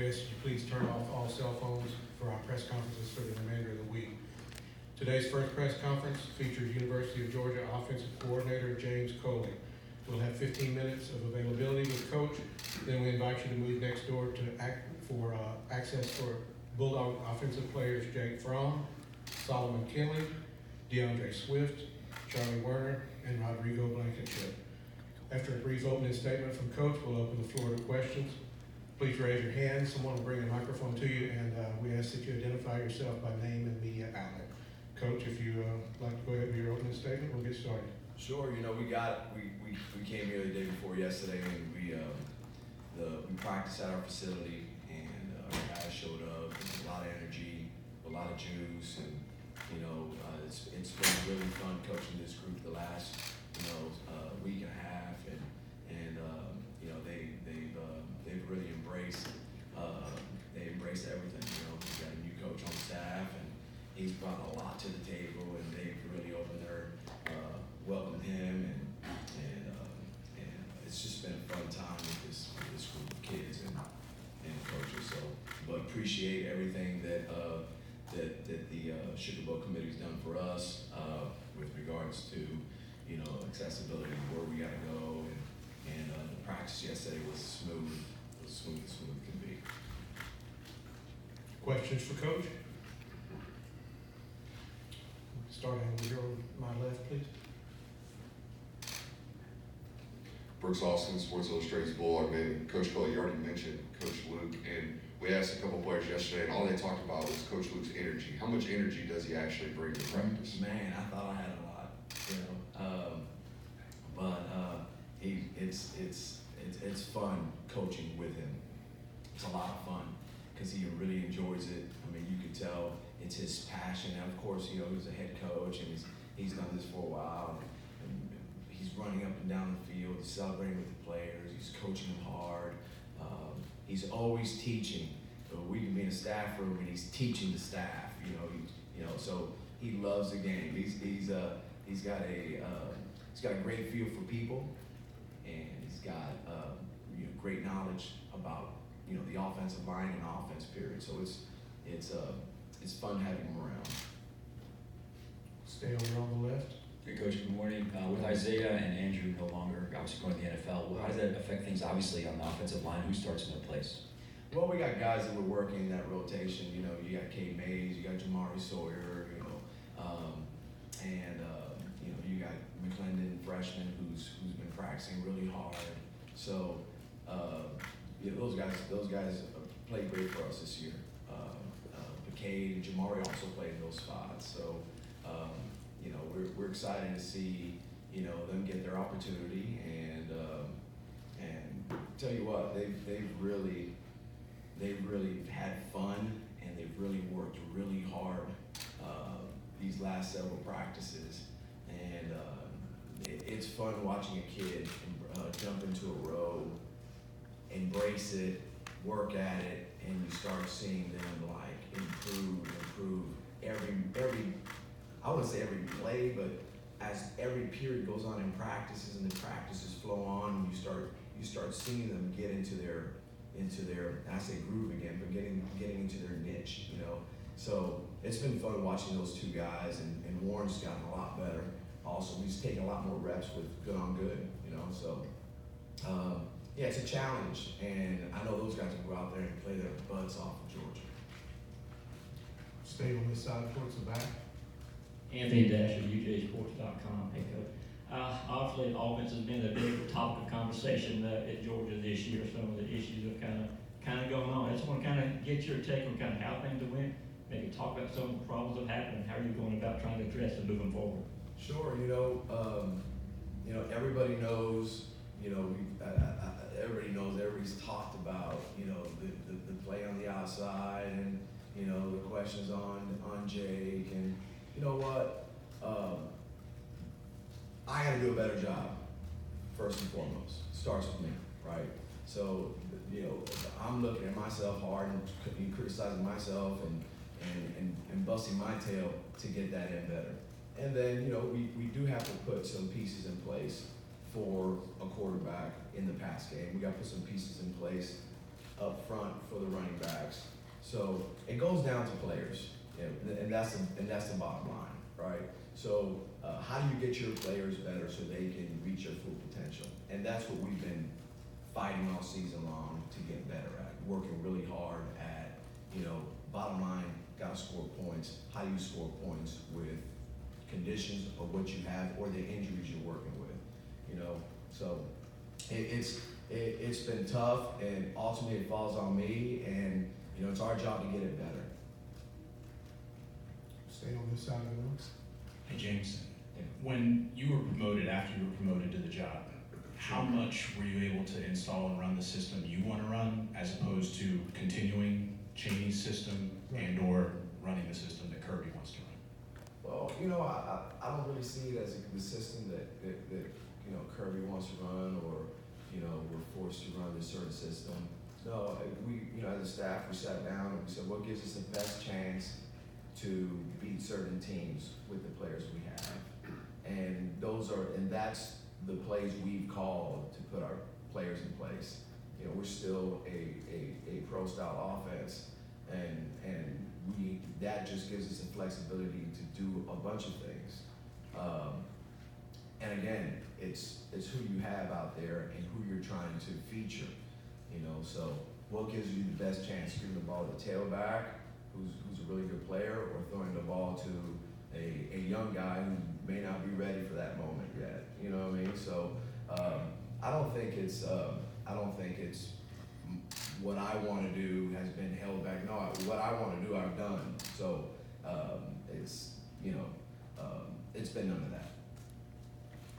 We ask that you please turn off all cell phones for our press conferences for the remainder of the week. Today's first press conference features University of Georgia Offensive Coordinator James Coley. We'll have 15 minutes of availability with Coach. Then we invite you to move next door to access for Bulldog offensive players Jake Fromm, Solomon Kinley, DeAndre Swift, Charlie Werner, and Rodrigo Blankenship. After a brief opening statement from Coach, we'll open the floor to questions. Please raise your hand. Someone will bring a microphone to you, and we ask that you identify yourself by name and media outlet. Coach, if you like to go ahead with your opening statement, we'll get started. Sure. You know, we came here the day before yesterday, and we practiced at our facility, and our guys showed up. There's a lot of energy, a lot of juice, and you know, it's been really fun coaching this group the last week and a half, and you know they've really embraced everything. You know, we got a new coach on staff, and he's brought a lot to the table, and they've really opened their welcomed him, and it's just been a fun time with this group of kids and coaches. So, but appreciate everything that the Sugar Bowl committee's done for us with regards to accessibility, where we got to go, and the practice yesterday was smooth as can be. Questions for Coach? Starting over here on my left, please. Brooks Austin, Sports Illustrated's Bulldog Man. Coach Coley, you already mentioned Coach Luke, and we asked a couple players yesterday, and all they talked about was Coach Luke's energy. How much energy does he actually bring to practice? Man, I thought I had a lot, it's fun coaching with him. It's a lot of fun because he really enjoys it. I mean, you could tell it's his passion. And of course, he's a head coach, and he's done this for a while. And he's running up and down the field, he's celebrating with the players, he's coaching them hard. He's always teaching. We can be in a staff room and he's teaching the staff. So he loves the game. He's got a great feel for people, and he's got great knowledge about the offensive line and offense period. So it's fun having him around. Stay over on the left. Hey, Coach, good morning. With Isaiah and Andrew no longer obviously going to the NFL, how does that affect things obviously on the offensive line? Who starts in their place? Well, we got guys that were working in that rotation. You got Cade Mays, you got Jamari Sawyer, and you got McClendon, freshman, who's been practicing really hard. So those guys played great for us this year. Cade and Jamari also played in those spots. So we're excited to see them get their opportunity, and tell you what, they've really had fun, and they've really worked really hard these last several practices, and it's fun watching a kid jump into a row, embrace it, work at it, and you start seeing them improve every I wouldn't say every play, but as every period goes on in practices and the practices flow on, you start seeing them get into their I say groove again, but getting into their niche, So it's been fun watching those two guys, and Warren's gotten a lot better. Also, he's taking a lot more reps with good on good, So yeah, it's a challenge, and I know those guys will go out there and play their butts off of Georgia. Stay on this side towards the back. Anthony Dasher, UJSports.com. Hey, Coach. Obviously, offense has been a big topic of conversation at Georgia this year. Some of the issues have kind of going on. I just want to kind of get your take on kind of how things have went. Maybe talk about some of the problems that happened and how are you going about trying to address them moving forward. Sure. Everybody knows. Everybody knows. Everybody's talked about. The play on the outside, and the questions on Jake, and you know what? I got to do a better job. First and foremost, starts with me, right? So I'm looking at myself hard and criticizing myself and busting my tail to get that in better. And then we do have to put some pieces in place for a quarterback in the pass game. We got to put some pieces in place up front for the running backs. So it goes down to players, and that's the bottom line, right? So how do you get your players better so they can reach their full potential? And that's what we've been fighting all season long to get better at, working really hard at, bottom line, gotta score points. How do you score points with conditions of what you have or the injuries you're working with, So it's been tough, and ultimately it falls on me, and, it's our job to get it better. Stay on this side of the room. Hey, James, Yeah. when you were promoted, after you were promoted to the job, how much were you able to install and run the system you want to run as opposed to continuing Cheney's system and or running the system that Kirby wants to run? Well, I don't really see it as the system that Kirby wants to run, or, we're forced to run this certain system. No, we, as a staff, we sat down and we said, what gives us the best chance to beat certain teams with the players we have? And that's the plays we've called to put our players in place. We're still a pro style offense, and that just gives us the flexibility to do a bunch of things. And again, it's who you have out there and who you're trying to feature. So what gives you the best chance? Giving the ball to the tailback, who's a really good player, or throwing the ball to a young guy who may not be ready for that moment yet. You know what I mean? So I don't think it's what I want to do has been held back. No, what I want to do, I've done. So it's been none of that.